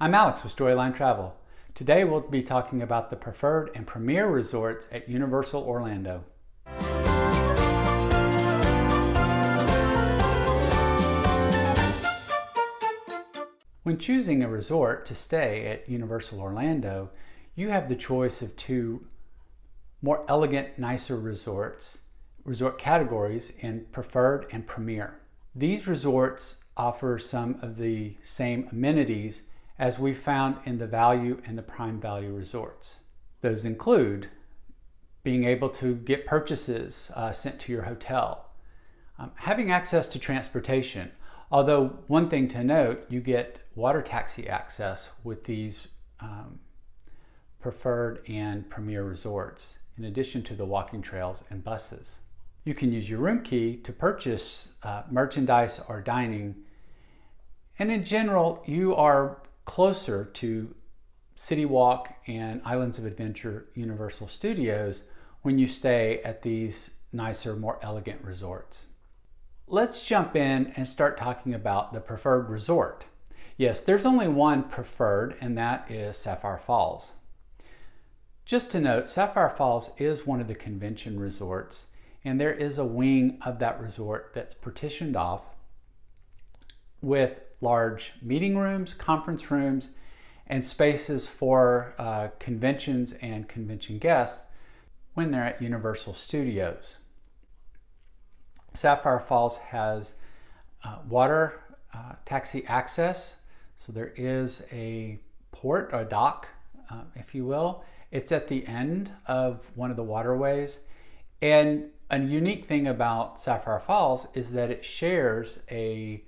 I'm Alex with Storyline Travel. Today we'll be talking about the preferred and premier resorts at Universal Orlando. When choosing a resort to stay at Universal Orlando, you have the choice of two more elegant, nicer resort categories in preferred and premier. These resorts offer some of the same amenities as we found in the value and the prime value resorts. Those include being able to get purchases sent to your hotel, having access to transportation, although one thing to note, you get water taxi access with these preferred and premier resorts, in addition to the walking trails and buses. You can use your room key to purchase merchandise or dining, and in general, you are closer to City Walk and Islands of Adventure Universal Studios when you stay at these nicer, more elegant resorts. Let's jump in and start talking about the preferred resort. Yes, there's only one preferred, and that is Sapphire Falls. Just to note, Sapphire Falls is one of the convention resorts, and there is a wing of that resort that's partitioned off with large meeting rooms, conference rooms, and spaces for conventions and convention guests when they're at Universal Studios. Sapphire Falls has water taxi access, so there is a port or dock, if you will. It's at the end of one of the waterways, and a unique thing about Sapphire Falls is that it shares a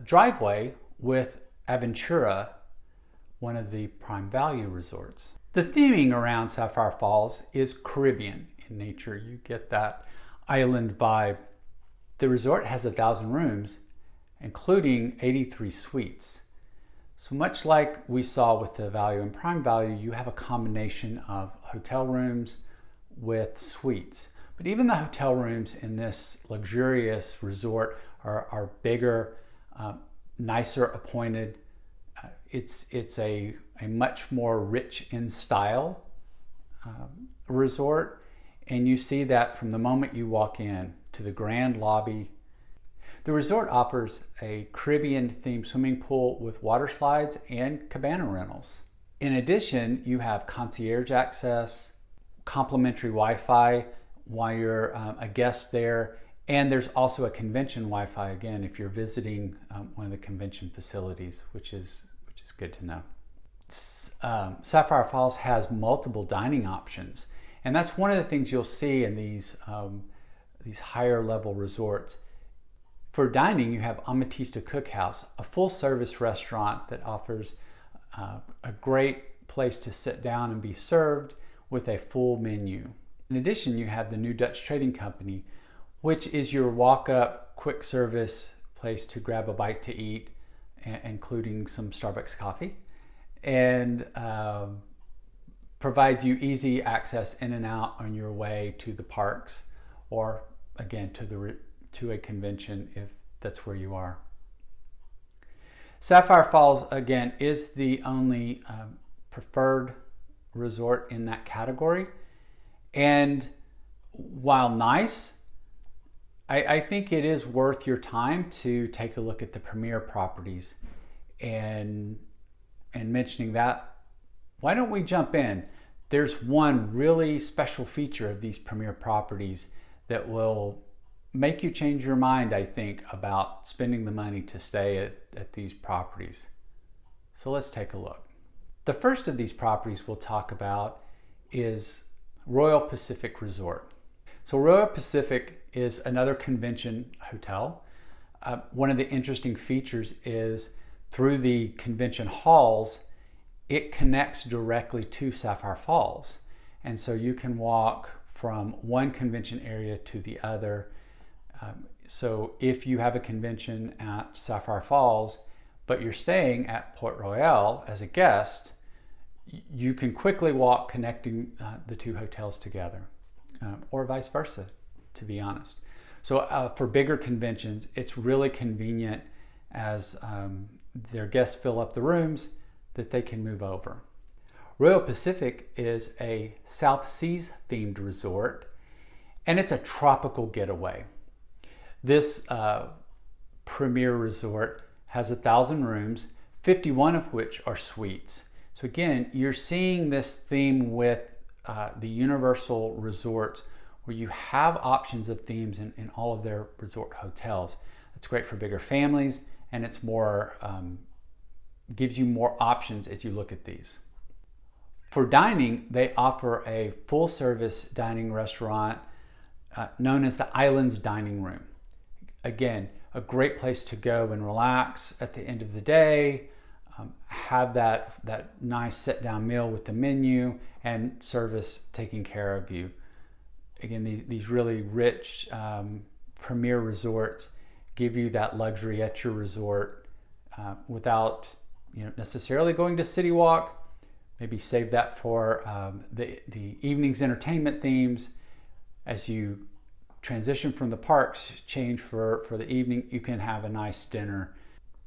driveway with Aventura, one of the prime value resorts. The theming around Sapphire Falls is Caribbean in nature. You get that island vibe. The resort has 1,000 rooms, including 83 suites. So much like we saw with the value and prime value, you have a combination of hotel rooms with suites. But even the hotel rooms in this luxurious resort are bigger, nicer appointed. It's a much more rich in style resort, and you see that from the moment you walk in to the grand lobby. The resort offers a Caribbean themed swimming pool with water slides and cabana rentals. In addition, you have concierge access, complimentary Wi-Fi while you're a guest there, and there's also a convention Wi-Fi again if you're visiting one of the convention facilities, which is good to know. Sapphire Falls has multiple dining options, and that's one of the things you'll see in these higher level resorts. For dining, you have Amatista Cookhouse, a full service restaurant that offers a great place to sit down and be served with a full menu. In addition, you have the New Dutch Trading Company, which is your walk-up quick service place to grab a bite to eat, including some Starbucks coffee, and provides you easy access in and out on your way to the parks, or again to a convention if that's where you are. Sapphire Falls again is the only preferred resort in that category, and while nice, I think it is worth your time to take a look at the premier properties. And mentioning that, why don't we jump in? There's one really special feature of these premier properties that will make you change your mind, I think, about spending the money to stay at these properties. So let's take a look. The first of these properties we'll talk about is Royal Pacific Resort. So Royal Pacific is another convention hotel. One of the interesting features is through the convention halls, it connects directly to Sapphire Falls. And so you can walk from one convention area to the other. So if you have a convention at Sapphire Falls, but you're staying at Port Royal as a guest, you can quickly walk connecting the two hotels together, or vice versa, to be honest. So for bigger conventions, it's really convenient as their guests fill up the rooms. that they can move over. Royal Pacific is a South Seas themed resort, and it's a tropical getaway. This premier resort has 1,000 rooms, 51 of which are suites. So again, you're seeing this theme with the Universal resorts, where you have options of themes in all of their resort hotels. It's great for bigger families, and it's more gives you more options as you look at these. For dining, they offer a full-service dining restaurant known as the Islands Dining Room. Again, a great place to go and relax at the end of the day, have that nice sit-down meal with the menu and service taking care of you. Again, these really rich premier resorts give you that luxury at your resort without necessarily going to City Walk. Maybe save that for the evening's entertainment themes. As you transition from the parks, change for the evening, you can have a nice dinner.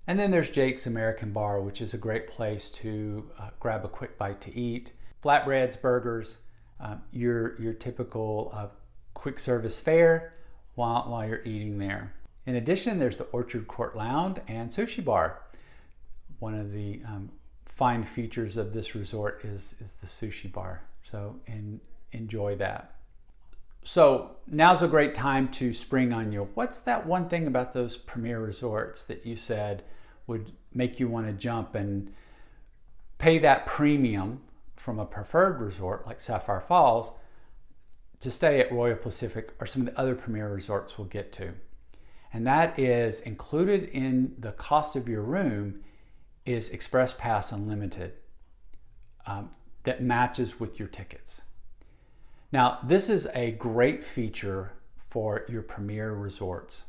And then there's Jake's American Bar, which is a great place to grab a quick bite to eat. Flatbreads, burgers, your typical quick service fare while you're eating there. In addition, there's the Orchard Court Lounge and Sushi Bar. One of the fine features of this resort is the sushi bar, so enjoy that. So now's a great time to spring on you. What's that one thing about those premier resorts that you said would make you want to jump and pay that premium from a preferred resort like Sapphire Falls to stay at Royal Pacific or some of the other premier resorts we'll get to? And that is included in the cost of your room is Express Pass Unlimited that matches with your tickets. Now, this is a great feature for your premier resorts.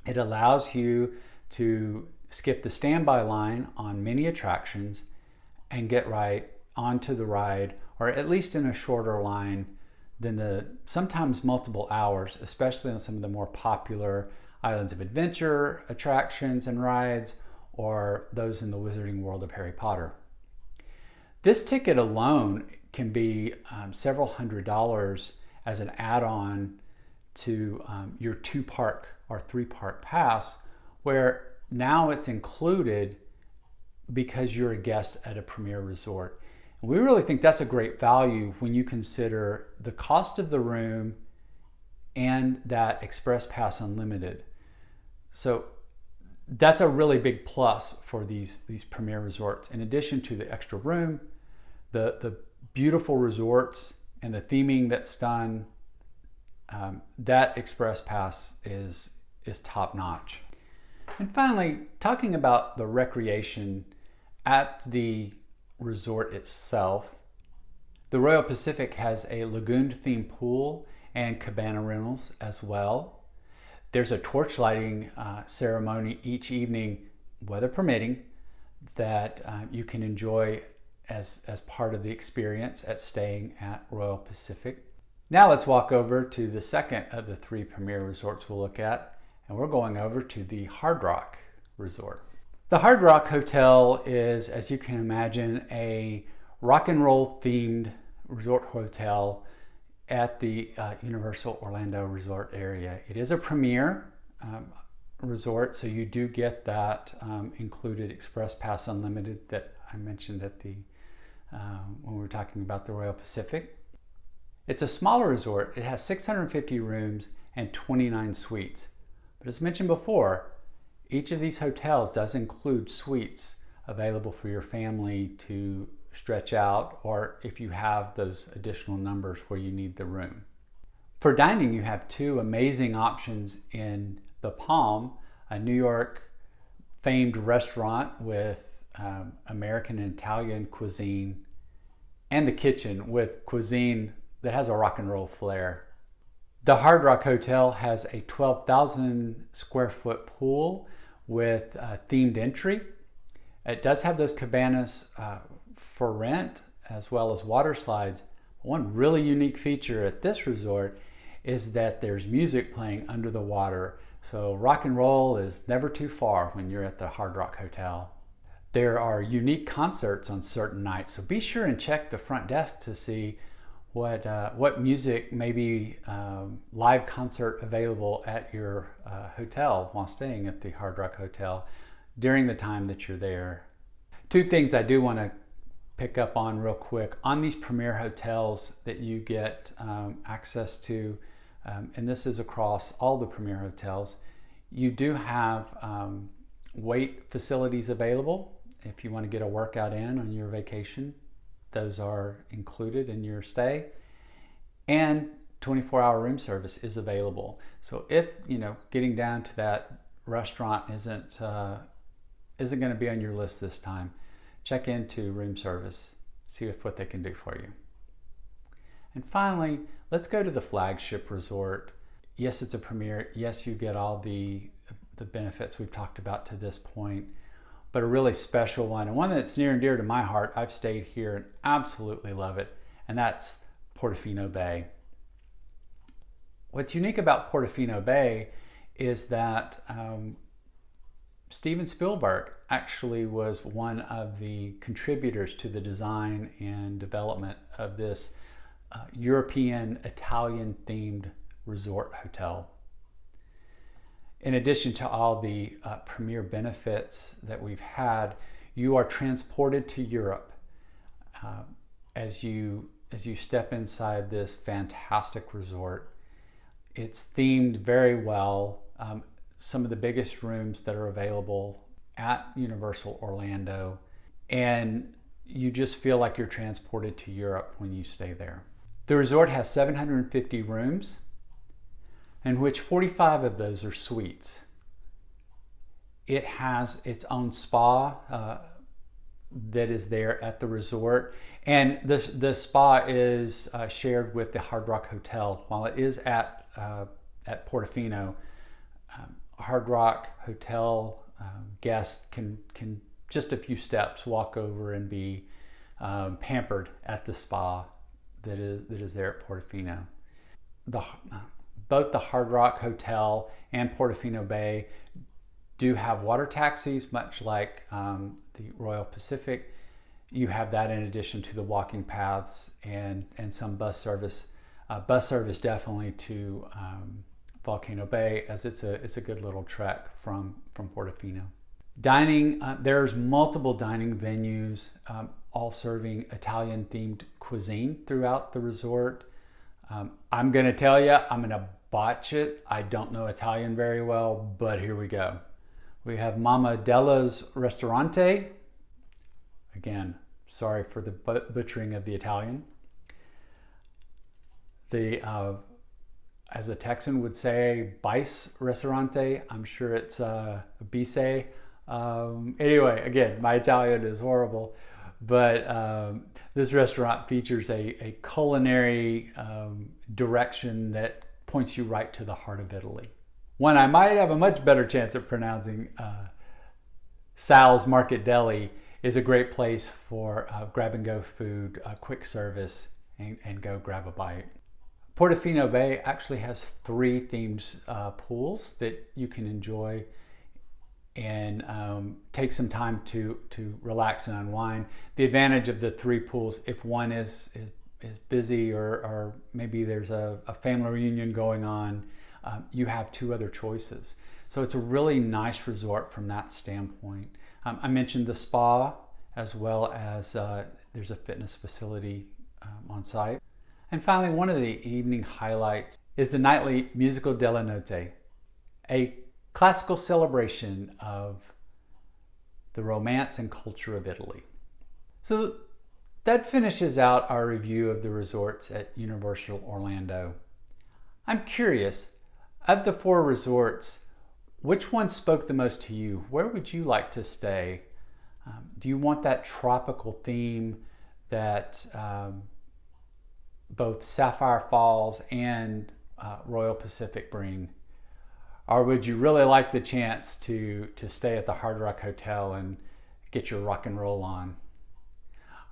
It allows you to skip the standby line on many attractions and get right onto the ride, or at least in a shorter line than the sometimes multiple hours, especially on some of the more popular Islands of Adventure attractions and rides, or those in the Wizarding World of Harry Potter. This ticket alone can be several $100s as an add-on to your 2-park or 3-park pass, where now it's included because you're a guest at a premier resort. And we really think that's a great value when you consider the cost of the room and that Express Pass Unlimited. So that's a really big plus for these premier resorts. In addition to the extra room, the beautiful resorts and the theming that's done, that Express Pass is top notch. And finally, talking about the recreation at the resort itself, the Royal Pacific has a lagoon themed pool and cabana rentals as well. There's a torch lighting ceremony each evening, weather permitting, that you can enjoy as part of the experience at staying at Royal Pacific. Now let's walk over to the second of the 3 premier resorts we'll look at, and we're going over to the Hard Rock Resort. The Hard Rock Hotel is, as you can imagine, a rock and roll themed resort hotel at the Universal Orlando Resort area. It is a premier resort, so you do get that included Express Pass Unlimited that I mentioned at the when we were talking about the Royal Pacific. It's a smaller resort. It has 650 rooms and 29 suites. But as mentioned before, each of these hotels does include suites available for your family to stretch out, or if you have those additional numbers where you need the room. For dining, you have 2 amazing options in the Palm, a New York famed restaurant with American and Italian cuisine, and the kitchen with cuisine that has a rock and roll flair. The Hard Rock Hotel has a 12,000 square foot pool with themed entry. It does have those cabanas for rent as well as water slides. One really unique feature at this resort is that there's music playing under the water. So rock and roll is never too far when you're at the Hard Rock Hotel. There are unique concerts on certain nights, so be sure and check the front desk to see what music, maybe live concert available at your hotel while staying at the Hard Rock Hotel during the time that you're there. Two things I do want to pick up on real quick. On these premier hotels that you get access to, and this is across all the premier hotels, you do have weight facilities available if you want to get a workout in on your vacation. Those are included in your stay, and 24-hour room service is available. So if getting down to that restaurant isn't going to be on your list this time, check into room service, see what they can do for you. And finally, let's go to the flagship resort. Yes, it's a premier. Yes, you get all the benefits we've talked about to this point, but a really special one, and one that's near and dear to my heart. I've stayed here and absolutely love it, and that's Portofino Bay. What's unique about Portofino Bay is that Steven Spielberg actually was one of the contributors to the design and development of this European Italian themed resort hotel. In addition to all the premier benefits that we've had, you are transported to Europe as you step inside this fantastic resort. It's themed very well. Some of the biggest rooms that are available at Universal Orlando, and you just feel like you're transported to Europe when you stay there. The resort has 750 rooms, in which 45 of those are suites. It has its own spa that is there at the resort, and the spa is shared with the Hard Rock Hotel. While it is at Portofino, Hard Rock Hotel guests can just a few steps walk over and be pampered at the spa that is there at Portofino. Both the Hard Rock Hotel and Portofino Bay do have water taxis, much like the Royal Pacific. You have that in addition to the walking paths and some bus service. Bus service definitely to Volcano Bay, as it's a good little trek from Portofino. Dining, there's multiple dining venues, all serving Italian themed cuisine throughout the resort. I'm going to tell you, I'm going to botch it. I don't know Italian very well, but here we go. We have Mama Della's Ristorante. Again, sorry for the butchering of the Italian. As a Texan would say, Bice Ristorante. I'm sure it's Bice. Anyway, again, my Italian is horrible, but this restaurant features a culinary direction that points you right to the heart of Italy. One I might have a much better chance of pronouncing, Sal's Market Deli, is a great place for grab-and-go food, quick service, and go grab a bite. Portofino Bay actually has 3 themed pools that you can enjoy and take some time to relax and unwind. The advantage of the 3 pools, if one is busy or maybe there's a family reunion going on, you have 2 other choices. So it's a really nice resort from that standpoint. I mentioned the spa, as well as there's a fitness facility on site. And finally, one of the evening highlights is the nightly Musical della Notte, a classical celebration of the romance and culture of Italy. So that finishes out our review of the resorts at Universal Orlando. I'm curious, of the 4 resorts, which one spoke the most to you? Where would you like to stay? Do you want that tropical theme that both Sapphire Falls and Royal Pacific bring? Or would you really like the chance to stay at the Hard Rock Hotel and get your rock and roll on?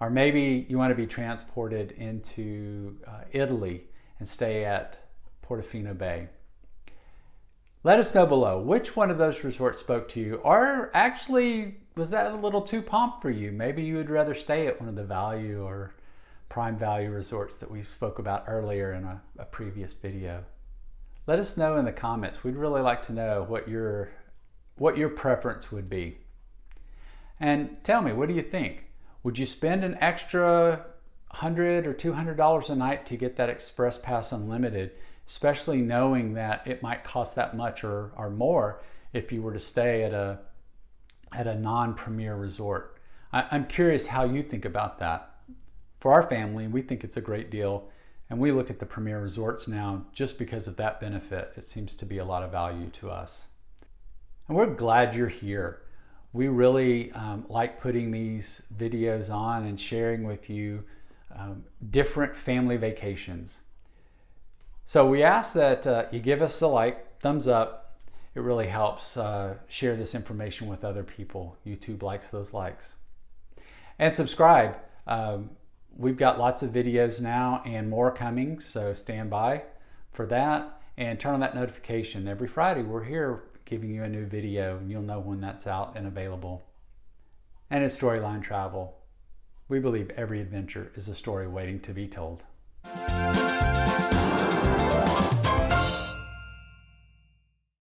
Or maybe you want to be transported into Italy and stay at Portofino Bay. Let us know below which one of those resorts spoke to you, or actually was that a little too pomp for you? Maybe you would rather stay at one of the value or prime value resorts that we spoke about earlier in a previous video. Let us know in the comments. We'd really like to know what your preference would be. And tell me, what do you think? Would you spend an extra $100 or $200 a night to get that Express Pass Unlimited, especially knowing that it might cost that much or more if you were to stay at a non-premier resort? I'm curious how you think about that. For our family, we think it's a great deal, and we look at the premier resorts now just because of that benefit. It seems to be a lot of value to us. And we're glad you're here. We really like putting these videos on and sharing with you different family vacations. So we ask that you give us a like, thumbs up. It really helps share this information with other people. YouTube likes those likes. And subscribe. We've got lots of videos now and more coming, so stand by for that. And turn on that notification. Every Friday we're here giving you a new video, and you'll know when that's out and available. And at Storyline Travel, we believe every adventure is a story waiting to be told.